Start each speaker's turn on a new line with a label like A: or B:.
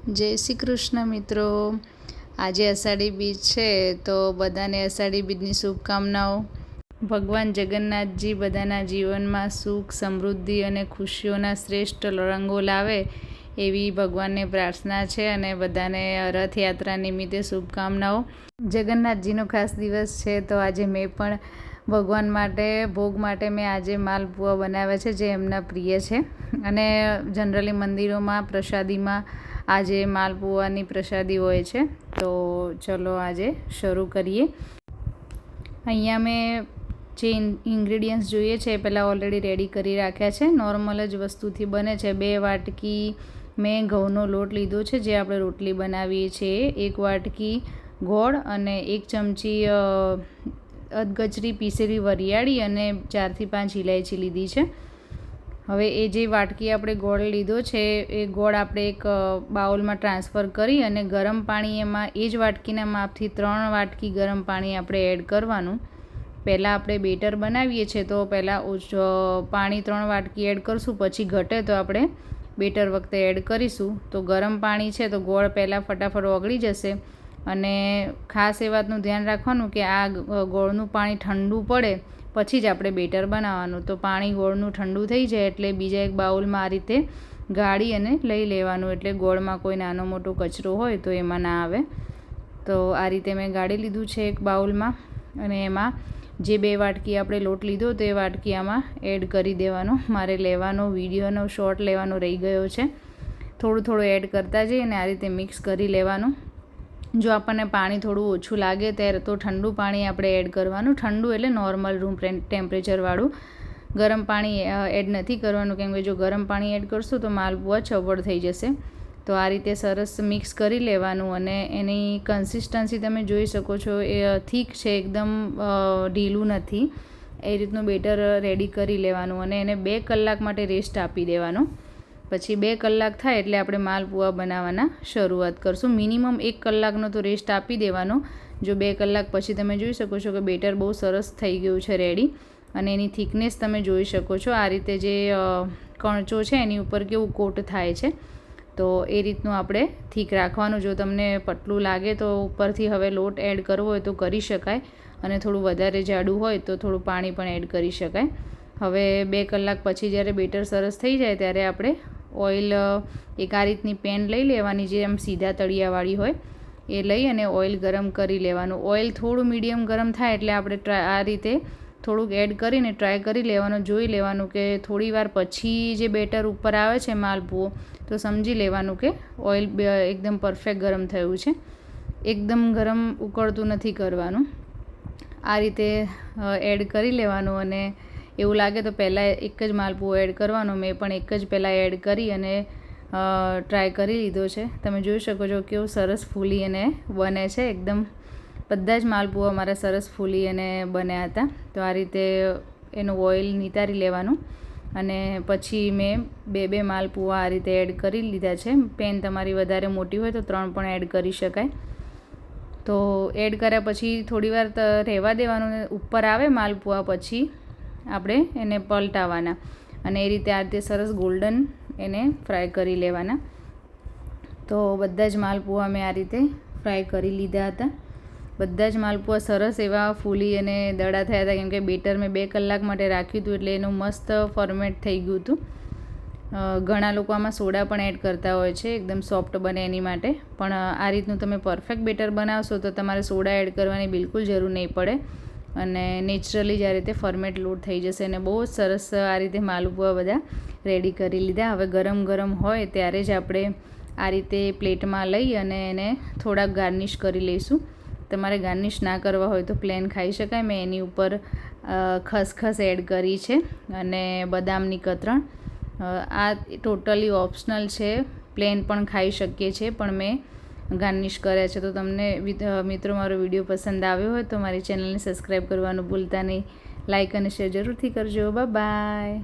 A: જય શ્રી કૃષ્ણ મિત્રો। આજે અષાઢી બીજ છે તો બધાને અષાઢી બીજની શુભકામનાઓ। ભગવાન જગન્નાથજી બધાના જીવનમાં સુખ સમૃદ્ધિ અને ખુશીઓના શ્રેષ્ઠ રંગો લાવે એવી ભગવાનને પ્રાર્થના છે અને બધાને રથયાત્રા નિમિત્તે શુભકામનાઓ। જગન્નાથજીનો ખાસ દિવસ છે તો આજે મેં પણ ભગવાન માટે ભોગ માટે મેં આજે માલપુઆ બનાવ્યા છે જે એમના પ્રિય છે અને જનરલી મંદિરોમાં પ્રસાદીમાં આજે માલપુઆની પ્રસાદી હોય છે। તો ચલો આજે શરૂ કરીએ। અહીંયા મેં જે ઇન્ગ્રેડિયન્ટ્સ જોઈએ છે એ પહેલાં ઓલરેડી રેડી કરી રાખ્યા છે। નોર્મલ જ વસ્તુથી બને છે। 2 વાટકી મેં ઘઉંનો લોટ લીધો છે જે આપણે રોટલી બનાવીએ છીએ। 1 વાટકી ગોળ અને 1 ચમચી અધગચરી પીસેલી વરિયાળી અને 4 થી 5 ઇલાયચી લીધી છે। હવે એ જે વાટકી આપણે ગોળ લીધો છે એ ગોળ આપણે એક બાઉલમાં ટ્રાન્સફર કરી અને ગરમ પાણી એમાં એ જ વાટકીના માપથી 3 વાટકી ગરમ પાણી આપણે એડ કરવાનું। પહેલાં આપણે બેટર બનાવીએ છીએ તો પહેલાં પાણી 3 વાટકી એડ કરશું, પછી ઘટે તો આપણે બેટર વખતે એડ કરીશું। તો ગરમ પાણી છે તો ગોળ પહેલાં ફટાફટ ઓગળી જશે અને ખાસ એ વાતનું ધ્યાન રાખવાનું કે આ ગોળનું પાણી ઠંડુ પડે પછી જ આપણે બેટર બનાવવાનું। તો પાણી ગોળનું ઠંડુ થઈ જાય એટલે બીજા એક બાઉલમાં આ રીતે ગાળી અને લઈ લેવાનું, એટલે ગોળમાં કોઈ નાનો મોટો કચરો હોય તો એમાં ના આવે। તો આ રીતે મેં ગાળી લીધું છે એક બાઉલમાં અને એમાં જે 2 વાટકી આપણે લોટ લીધો તો એ વાટકી આમાં એડ કરી દેવાનો। મારે લેવાનો વિડીયોનો શોર્ટ લેવાનો રહી ગયો છે। થોડું થોડું એડ કરતા જઈએ અને આ રીતે મિક્સ કરી લેવાનું। જો આપણને પાણી થોડું ઓછું લાગે ત્યારે તો ઠંડુ પાણી આપણે એડ કરવાનું। ઠંડુ એટલે નોર્મલ રૂમ ટેમ્પરેચરવાળું, ગરમ પાણી એડ નથી કરવાનું કેમ કે જો ગરમ પાણી એડ કરશું તો માલપુઆ ચવડ થઈ જશે। તો આ રીતે સરસ મિક્સ કરી લેવાનું અને એની કન્સિસ્ટન્સી તમે જોઈ શકો છો એ થીક છે, એકદમ ઢીલું નથી। એ રીતનું બેટર રેડી કરી લેવાનું અને એને 2 કલાક માટે રેસ્ટ આપી દેવાનો। પછી 2 કલાક થાય એટલે આપણે માલપુઆ બનાવવાના શરૂઆત કરશું। મિનિમમ 1 કલાકનો તો રેસ્ટ આપી દેવાનો। જો 2 કલાક પછી તમે જોઈ શકો છો કે બેટર બહુ સરસ થઈ ગયું છે રેડી અને એની થિકનેસ તમે જોઈ શકો છો। આ રીતે જે કણચો છે એની ઉપર કેવું કોટ થાય છે તો એ રીતનું આપણે થીક રાખવાનું। જો તમને પતલું લાગે તો ઉપરથી હવે લોટ એડ કરવો હોય તો કરી શકાય અને થોડું વધારે જાડું હોય તો થોડું પાણી પણ એડ કરી શકાય। હવે 2 કલાક પછી જ્યારે બેટર સરસ થઈ જાય ત્યારે આપણે ઓઇલ એક આ રીતની પેન લઈ લેવાની જે આમ સીધા તળિયાવાળી હોય એ લઈ અને ઓઇલ ગરમ કરી લેવાનું। ઓઇલ થોડું મીડિયમ ગરમ થાય એટલે આપણે આ રીતે થોડુંક એડ કરીને ટ્રાય કરી લેવાનું, જોઈ લેવાનું કે થોડી વાર પછી જે બેટર ઉપર આવે છે માલપુઓ તો સમજી લેવાનું કે ઓઇલ એકદમ પરફેક્ટ ગરમ થયું છે। એકદમ ગરમ ઉકળતું નથી કરવાનું। આ રીતે એડ કરી લેવાનું અને એવું લાગે તો પહેલાં એક જ માલપુઓ એડ કરવાનો। મેં પણ એક જ પહેલાં એડ કરી અને ટ્રાય કરી લીધો છે। તમે જોઈ શકો છો કેવું સરસ ફૂલી અને બને છે એકદમ। બધા જ માલપુઆ મારા સરસ ફૂલી અને બન્યા હતા। તો આ રીતે એનું ઓઇલ નિતારી લેવાનું અને પછી મેં 2 માલપુઆ આ રીતે એડ કરી લીધા છે। પેન તમારી વધારે મોટી હોય તો 3 પણ એડ કરી શકાય। તો એડ કર્યા પછી થોડીવાર રહેવા દેવાનું, ઉપર આવે માલપુઆ પછી આપણે એને પલટાવવાના અને એ રીતે આ રીતે સરસ ગોલ્ડન એને ફ્રાય કરી લેવાના। તો બધા જ માલપુઆ મેં આ રીતે ફ્રાય કરી લીધા હતા। બધા જ માલપુઆ સરસ એવા ફૂલી અને દડા થયા હતા કેમ કે બેટર મેં 2 કલાક માટે રાખ્યું હતું એટલે એનું મસ્ત ફોર્મેટ થઈ ગયું હતું। ઘણા લોકો આમાં સોડા પણ એડ કરતા હોય છે એકદમ સોફ્ટ બને એની માટે, પણ આ રીતનું તમે પરફેક્ટ બેટર બનાવશો તો તમારે સોડા એડ કરવાની બિલકુલ જરૂર નહીં પડે અને નેચરલી જ આ રીતે ફોર્મેટ લોડ થઈ જશે અને બહુ જ સરસ આ રીતે માલપુઆ બધા રેડી કરી લીધા। હવે ગરમ ગરમ હોય ત્યારે જ આપણે આ રીતે પ્લેટમાં લઈ અને એને થોડાક ગાર્નિશ કરી લઈશું। તમારે ગાર્નિશ ના કરવા હોય તો પ્લેન ખાઈ શકાય। મેં એની ઉપર ખસખસ એડ કરી છે અને બદામની કતરણ। આ ટોટલી ઓપ્શનલ છે, પ્લેન પણ ખાઈ શકીએ છીએ પણ મેં ગાર્નિશ કર્યા છે। તો તમને મિત્રો મારો વિડીયો પસંદ આવ્યો હોય તો મારી ચેનલને સબસ્ક્રાઈબ કરવાનું ભૂલતા નહીં, લાઇક અને શેર જરૂરથી કરજો। Bye bye.